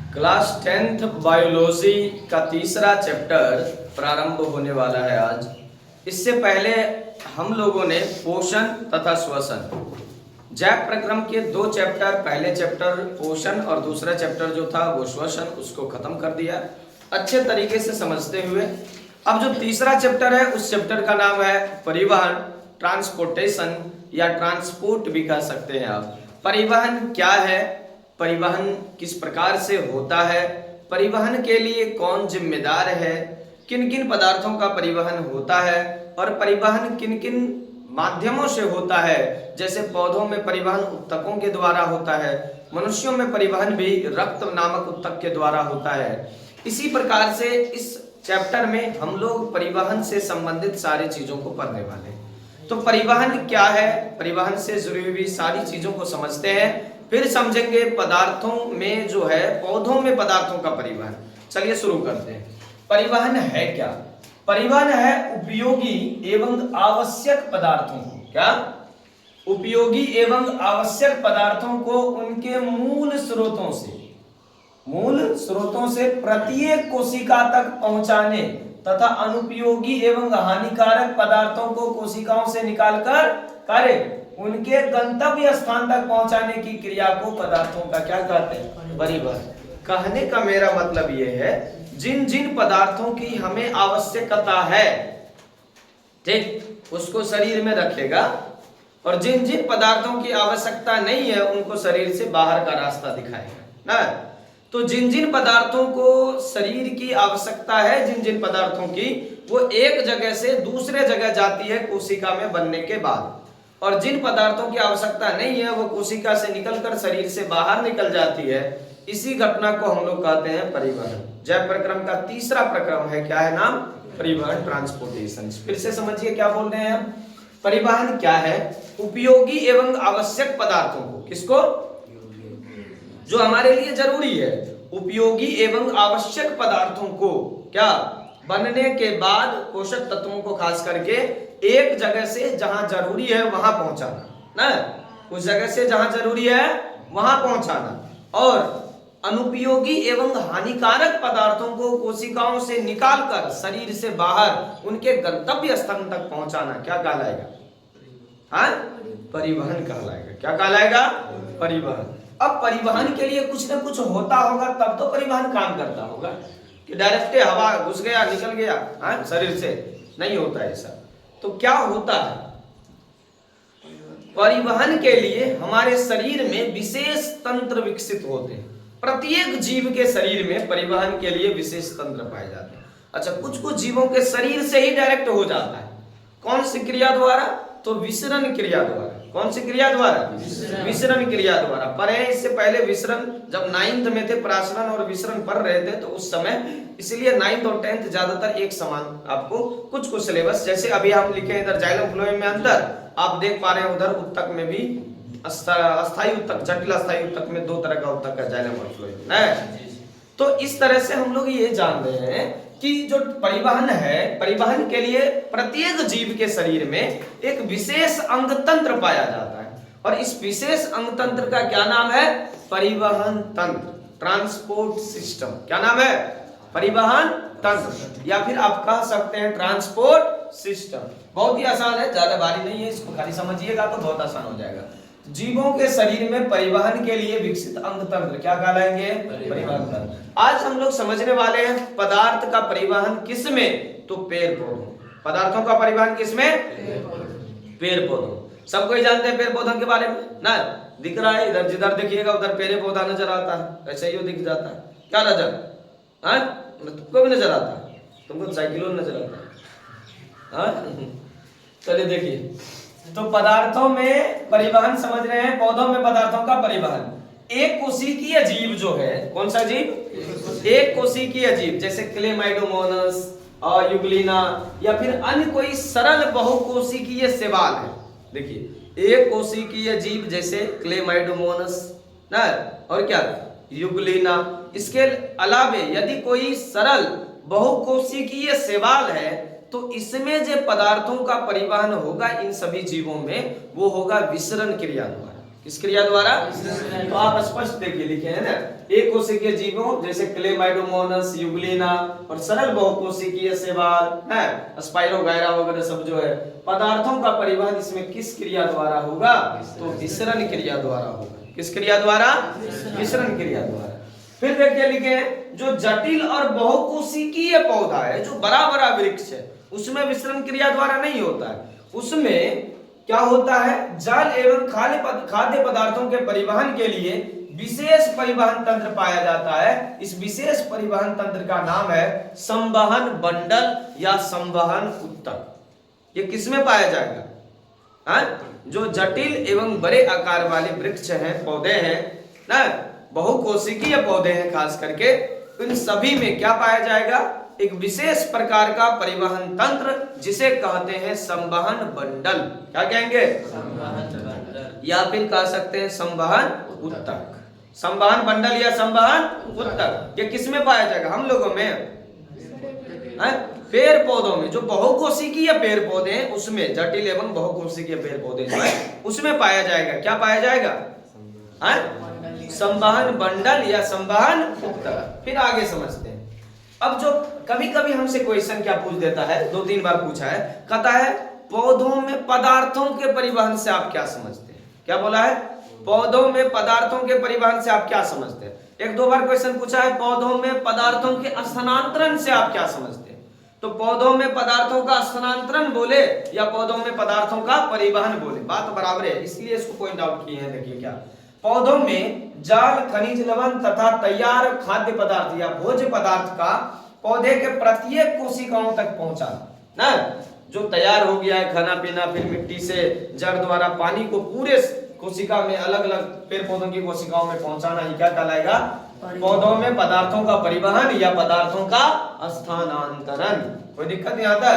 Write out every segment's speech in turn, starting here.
Class 10th biology का तीसरा chapter प्रारंभ होने वाला है आज। इससे पहले हम लोगों ने पोषण तथा श्वसन जैव प्रक्रम के दो चैप्टर, पहले चैप्टर पोषण और दूसरा चैप्टर जो था वो श्वसन, उसको खत्म कर दिया अच्छे तरीके से समझते हुए। अब जो तीसरा चैप्टर है उस चैप्टर का नाम है परिवहन, ट्रांसपोर्टेशन या ट्रांसपोर्ट भी कह सकते हैं आप। परिवहन क्या है, परिवहन किस प्रकार से होता है, परिवहन के लिए कौन जिम्मेदार है, किन किन पदार्थों का परिवहन होता है और परिवहन किन किन माध्यमों से होता है। जैसे पौधों में परिवहन उत्तकों के द्वारा होता है, मनुष्यों में परिवहन भी रक्त नामक उत्तक के द्वारा होता है। इसी प्रकार से इस चैप्टर में हम लोग परिवहन से संबंधित सारी चीजों को पढ़ने वाले हैं। तो परिवहन क्या है, परिवहन से जुड़ी हुई सारी चीजों को समझते हैं, फिर समझेंगे पदार्थों में जो है, पौधों में पदार्थों का परिवहन। चलिए शुरू करते हैं। परिवहन है क्या? परिवहन है उपयोगी एवं आवश्यक पदार्थों को, क्या उपयोगी एवं आवश्यक पदार्थों को उनके मूल स्रोतों से प्रत्येक कोशिका तक पहुंचाने तथा अनुपयोगी एवं हानिकारक पदार्थों को कोशिकाओं से निकालकर कार्य उनके गंतव्य स्थान तक पहुंचाने की क्रिया को पदार्थों का क्या कहते हैं? परिवहन। कहने का मेरा मतलब यह है, जिन जिन पदार्थों की हमें आवश्यकता है, ठीक, उसको शरीर में रखेगा, और जिन जिन पदार्थों की आवश्यकता नहीं है उनको शरीर से बाहर का रास्ता दिखाएगा ना। तो जिन जिन पदार्थों को शरीर की आवश्यकता है, जिन जिन पदार्थों की, वो एक जगह से दूसरे जगह जाती है कोशिका में बनने के बाद, और जिन पदार्थों की आवश्यकता नहीं है वो कोशिका से निकलकर शरीर से बाहर निकल जाती है। इसी घटना को हम लोग कहते हैं परिवहन। जैव प्रक्रम का तीसरा प्रक्रम है, क्या है नाम? परिवहन, ट्रांसपोर्टेशन। फिर से समझिए क्या बोल रहे हैं हम। परिवहन क्या है? उपयोगी एवं आवश्यक पदार्थों को, किसको? जो हमारे लिए जरूरी है, उपयोगी एवं आवश्यक पदार्थों को क्या बनने के बाद पोषक तत्वों को खास करके एक जगह से जहां जरूरी है वहां पहुंचाना ना, उस जगह से जहां जरूरी है वहां पहुंचाना, और अनुपयोगी एवं हानिकारक पदार्थों को कोशिकाओं से निकालकर शरीर से बाहर उनके गंतव्य स्थान तक पहुंचाना क्या कहलाएगा? हाँ, परिवहन कहलाएगा। क्या कहलाएगा? परिवहन। अब परिवहन के लिए कुछ न कुछ होता होगा तब तो परिवहन काम करता होगा, कि डायरेक्ट हवा घुस गया निकल गया, हाँ, शरीर से नहीं होता ऐसा। तो क्या होता है? परिवहन के लिए हमारे शरीर में विशेष तंत्र विकसित होते हैं। प्रत्येक जीव के शरीर में परिवहन के लिए विशेष तंत्र पाए जाते हैं। अच्छा, कुछ कुछ जीवों के शरीर से ही डायरेक्ट हो जाता है। कौन सी क्रिया द्वारा? तो विसरण क्रिया द्वारा। कौन सी क्रिया द्वारा? विसरण क्रिया द्वारा। पर इससे पहले विसरण, जब 9th में थे, प्रासरण और विसरण पढ़ रहे थे, तो उस समय इसलिए 9th और 10th ज्यादातर एक समान आपको कुछ कुछ सिलेबस, जैसे अभी हम लिखे इधर जाइलम फ्लोएम में अंतर, आप देख पा रहे हैं उधर उत्तक में भी अस्थायी उत्तक, जटिल अस्थायी उत्तक में दो तरह का उत्तक है, जाइलम और फ्लोएम है। तो इस तरह से हम लोग ये जान रहे हैं कि जो परिवहन है, परिवहन के लिए प्रत्येक जीव के शरीर में एक विशेष अंग तंत्र पाया जाता है, और इस विशेष अंग तंत्र का क्या नाम है? परिवहन तंत्र, ट्रांसपोर्ट सिस्टम। क्या नाम है? परिवहन तंत्र, या फिर आप कह सकते हैं ट्रांसपोर्ट सिस्टम। बहुत ही आसान है, ज्यादा भारी नहीं है, इसको खाली समझिएगा तो बहुत आसान हो जाएगा। जीवों के शरीर में परिवहन के लिए विकसित अंग तंत्र क्या कहलाएंगे? परिवहन तंत्र। आज हम लोग समझने वाले हैं पदार्थ का परिवहन किसमें? तो पेड़ पौधों। पदार्थों का परिवहन किसमें? पेड़ पौधों। सब कोई जानते हैं पेड़ पौधों के बारे में ना। दिख रहा है, इधर जिधर देखिएगा उधर पेड़ पौधा नजर आता है, ऐसे ही दिख जाता है। क्या नजर? हाँ, तुमको भी नजर आता है, तुमको साइकिलों नजर आता है। चलिए देखिए, तो पदार्थों में परिवहन समझ रहे हैं, पौधों में पदार्थों का परिवहन। एक कोशिकीय जीव जो है, कौन सा जीव? एक कोशिकीय जीव, जैसे क्लेमाइडोमोनास और यूग्लिना, या फिर अन्य कोई सरल बहुकोशिकीय शैवाल है। देखिए, एक कोशिकीय जीव जैसे क्लेमाइडोमोनास ना, और क्या, यूग्लिना। इसके अलावे यदि कोई सरल बहुकोशिकीय शैवाल है तो इसमें जो पदार्थों का परिवहन होगा इन सभी जीवों में, वो होगा विसरण क्रिया द्वारा। किस क्रिया द्वारा? तो आप स्पष्ट देखिए, लिखे हैं ना, एक कोशिकीय जीवों जैसे क्लेमाइडोमोनास, यूग्लिना और सरल बहुकोशिकीय शैवाल है, स्पाइरोगायरा वगैरह सब जो है, पदार्थों का परिवहन इसमें किस क्रिया द्वारा होगा? तो विसरण क्रिया द्वारा होगा। किस क्रिया द्वारा? विसरण क्रिया द्वारा। फिर देखिए लिखे जो जटिल और बहुकोशिकीय पौधा है, जो बड़ा बड़ा वृक्ष है, उसमें विसरण क्रिया द्वारा नहीं होता है। उसमें क्या होता है? जल एवं खाद्य पदार्थों के परिवहन के लिए विशेष परिवहन तंत्र पाया जाता है। इस विशेष परिवहन तंत्र का नाम है संवहन बंडल या संवहन उत्तक। ये किसमें पाया जाएगा? जो जटिल एवं बड़े आकार वाले वृक्ष हैं, पौधे हैं ना, बहुकोशिकीय पौधे हैं खास करके, इन सभी में क्या पाया जाएगा? एक विशेष प्रकार का परिवहन तंत्र जिसे कहते हैं संवहन बंडल। क्या कहेंगे? संवहन बंडल, या फिर कह सकते हैं संवहन उत्तक। संवहन बंडल या संवहन उत्तक ये किसमें पाया जाएगा? हम लोगों में पेड़ पौधों में, जो बहुकोशिकीय पेड़ पौधे हैं उसमें, जटिल एवं बहुकोशिकीय पेड़ पौधे जो है उसमें पाया जाएगा। क्या पाया जाएगा? संवहन बंडल या संवहन उत्तक। फिर आगे समझते हैं। अब जो कभी कभी हमसे क्वेश्चन क्या पूछ देता है, 2-3 बार पूछा है, कहता है पौधों में पदार्थों के परिवहन से आप क्या समझते हैं? क्या बोला है? पौधों में पदार्थों के परिवहन से आप क्या समझते हैं? 1-2 बार क्वेश्चन पूछा है पौधों में पदार्थों के स्थानांतरण से आप क्या समझते हैं? तो पौधों में पदार्थों का स्थानांतरण बोले या पौधों में पदार्थों का परिवहन बोले, बात बराबर है, इसलिए इसको पॉइंट आउट किए हैं। देखिए क्या, पौधों में जल, खनिज लवण तथा तैयार खाद्य पदार्थ या भोज्य पदार्थ का पौधे के प्रत्येक कोशिकाओं तक पहुंचाना ना, जो तैयार हो गया है खाना पीना, फिर मिट्टी से जड़ द्वारा पानी को पूरे कोशिका में, अलग अलग पेड़ पौधों की कोशिकाओं में पहुंचाना, ही क्या कहलाएगा? पौधों में पदार्थों का परिवहन या पदार्थों का स्थानांतरण। कोई दिक्कत नहीं आता?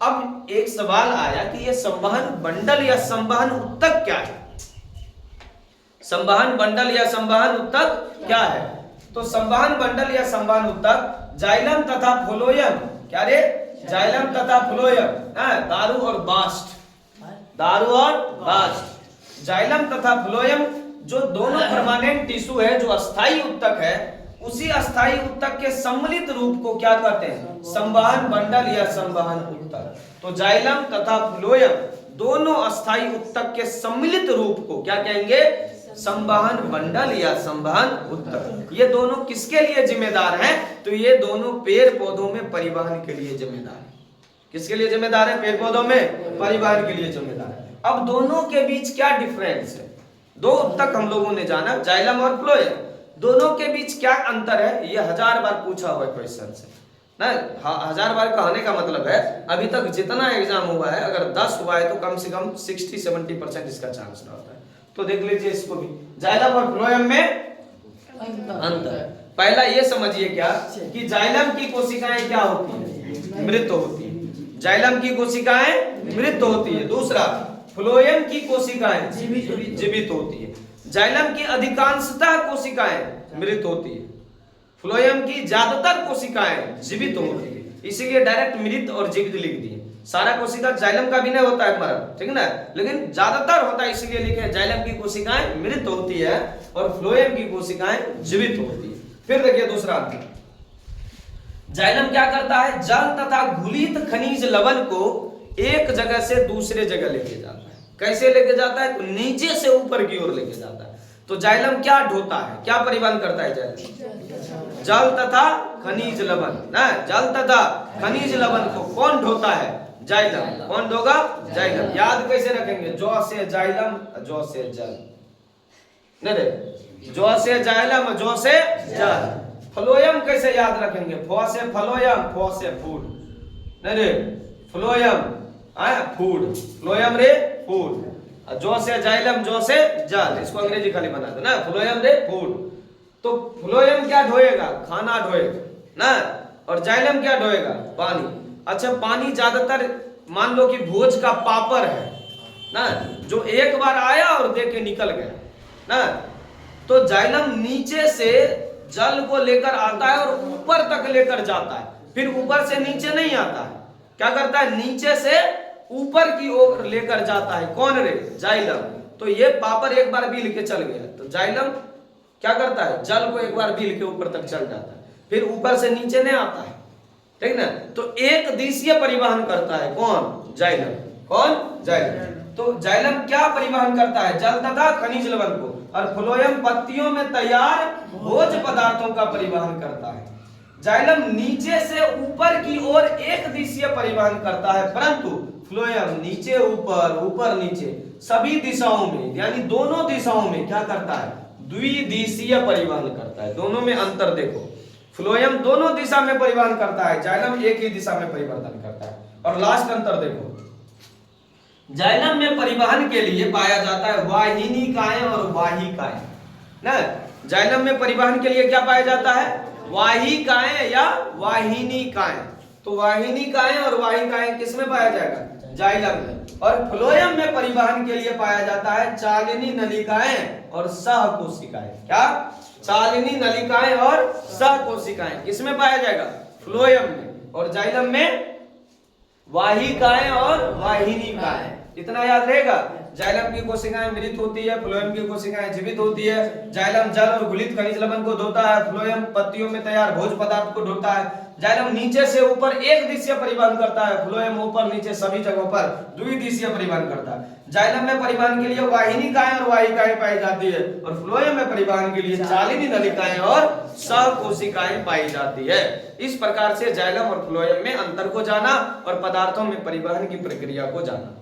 अब एक सवाल आया कि ये संवहन बंडल या संवहन उत्तक क्या है? संवहन बंडल या संवहन उत्तक क्या है? तो संवहन बंडल या संवहन उत्तक जाइलम तथा फ्लोएम, क्या रे? जाइलम तथा फ्लोएम, दारू और बास्ट, दारू और बास्ट, जाइलम तथा फ्लोएम जो दोनों परमानेंट टिश्यू है, जो अस्थायी उत्तक है, उसी अस्थायी उत्तक के सम्मिलित रूप को क्या कहते हैं? संवहन बंडल या संवहन उत्तक। तो जाइलम तथा फ्लोएम दोनों अस्थायी उत्तक के सम्मिलित रूप को क्या कहेंगे? संवहन बंडल या संवहन उत्तक। ये दोनों किसके लिए जिम्मेदार हैं? तो ये दोनों पेड़ पौधों में परिवहन के लिए जिम्मेदार है। किसके लिए जिम्मेदार है? पेड़ पौधों में परिवहन के लिए जिम्मेदार है। अब दोनों के बीच क्या डिफरेंस है? 2 उत्तक हम लोगों ने जाना, जाइलम और फ्लोएम, दोनों के बीच क्या अंतर है? ये 1000 बार पूछा हुआ क्वेश्चन से ना, 1000 बार कहने का मतलब है अभी तक जितना एग्जाम हुआ है, अगर 10 हुआ है तो कम से कम 60-70% इसका चांस रहता है। तो देख लीजिए इसको भी, जाइलम और फ्लोएम में अंतर। पहला ये समझिए क्या कि जाइलम की कोशिकाएं क्या होती है? मृत होती है। जाइलम की कोशिकाएं मृत होती है। दूसरा, फ्लोएम की कोशिकाएं जीवित होती है। जाइलम की अधिकांशतः कोशिकाएं मृत होती है, फ्लोएम की ज्यादातर कोशिकाएं जीवित होती है। इसीलिए डायरेक्ट मृत और जीवित लिख दिए। सारा कोशिका जाइलम का भी नहीं होता है मरण, ठीक है ना, लेकिन ज्यादातर होता है, इसीलिए लिखे जाइलम की कोशिकाएं मृत होती है और फ्लोएम की कोशिकाएं जीवित होती है। फिर देखिए दूसरा अंतर, जाइलम क्या करता है? जल तथा घुलित खनिज लवण को एक जगह से दूसरे जगह लेके जाता है। कैसे लेके जाता है? तो नीचे से ऊपर की ओर लेके जाता है। तो जाइलम क्या ढोता है, क्या परिवहन करता है जाइलम? जल तथा खनिज लवण ना, जल तथा खनिज लवण को कौन ढोता है? जाइलम। कौन ढोगा? जाइलम। याद कैसे रखेंगे? जो से जाइलम, जो से जल, नहीं रे, जो से जाइलम, जो से जल। फ्लोएम कैसे याद रखेंगे? फो से फ्लोएम, फो से फूड, नहीं रे, फ्लोएम फूड, फ्लोएम रे फूड, जो से जाइलम, जो से जल। इसको अंग्रेजी खाली बना दो ना, फ्लोएम रे फूड। तो फ्लोएम क्या ढोएगा? खाना ढोएगा ना, और जाइलम क्या ढोएगा? पानी। अच्छा, पानी ज्यादातर मान लो कि भोज का पापर है ना, जो एक बार आया और दे के निकल गया ना, तो जाइलम नीचे से जल को लेकर आता है और ऊपर तक लेकर जाता है, फिर ऊपर से नीचे नहीं आता है। क्या करता है? नीचे से ऊपर की ओर लेकर जाता है। कौन रे? जाइलम। तो ये पापर एक बार भी लेके चल गया, तो जाइलम क्या करता है, जल को एक बार बिल के ऊपर तक चल जाता है, फिर ऊपर से नीचे नहीं आता है, ठीक ना। तो एक दिशीय परिवहन करता है कौन, जाइलम। कौन, जाइलम। तो जाइलम क्या परिवहन करता है, जल तथा खनिज लवण को, और फ्लोएम पत्तियों में तैयार भोज्य पदार्थों का परिवहन करता है। जाइलम नीचे से ऊपर की ओर एक दिशीय परिवहन करता है, परंतु फ्लोएम नीचे ऊपर, ऊपर नीचे सभी दिशाओं में, यानी दोनों दिशाओं में क्या करता है, द्विदिशीय परिवहन करता है। दोनों में अंतर देखो, फ्लोएम दोनों दिशा में परिवहन करता है, जाइलम एक ही दिशा में परिवर्तन करता है। और लास्ट अंतर देखो, जाइलम में परिवहन के लिए पाया जाता है वाहिनिकाएं और वाहिकाएं ना। जाइलम में परिवहन के लिए क्या पाया जाता है, वाहिकाएं या वाहिनिकाएं। तो वाहिनिकाएं और वाहिकाएं किस में पाया जाएगा, जाइलम में। और फ्लोएम में परिवहन के लिए पाया जाता है चालिनी नलिकाएं और सहकोशिकाएं। क्या, चालिनी नलिकाएं और सहकोशिकाएं किसमें पाया जाएगा, फ्लोएम में। और जाइलम में वाहिकाएं और वाहिनिकाएं। इतना याद रहेगा, जाइलम की कोशिकाएं मृत होती है, फ्लोएम की कोशिकाएं जीवित होती है। जाइलम जल और घुलित खनिज लवण को ढोता है, फ्लोएम पत्तियों में तैयार भोज्य पदार्थ को ढोता है। जाइलम नीचे से ऊपर एक दिशीय परिवहन करता है, फ्लोएम ऊपर नीचे सभी जगहों पर द्विदिशीय परिवहन करता है। जाइलम में परिवहन के लिए वाहिनिकाएं और वाहिकाएं पाई जाती है, और फ्लोएम में परिवहन के लिए चालिनी नलिकाएं और सहकोशिकाएं पाई जाती है। इस प्रकार से जाइलम और फ्लोएम में अंतर को जाना और पदार्थों में परिवहन की प्रक्रिया को जाना।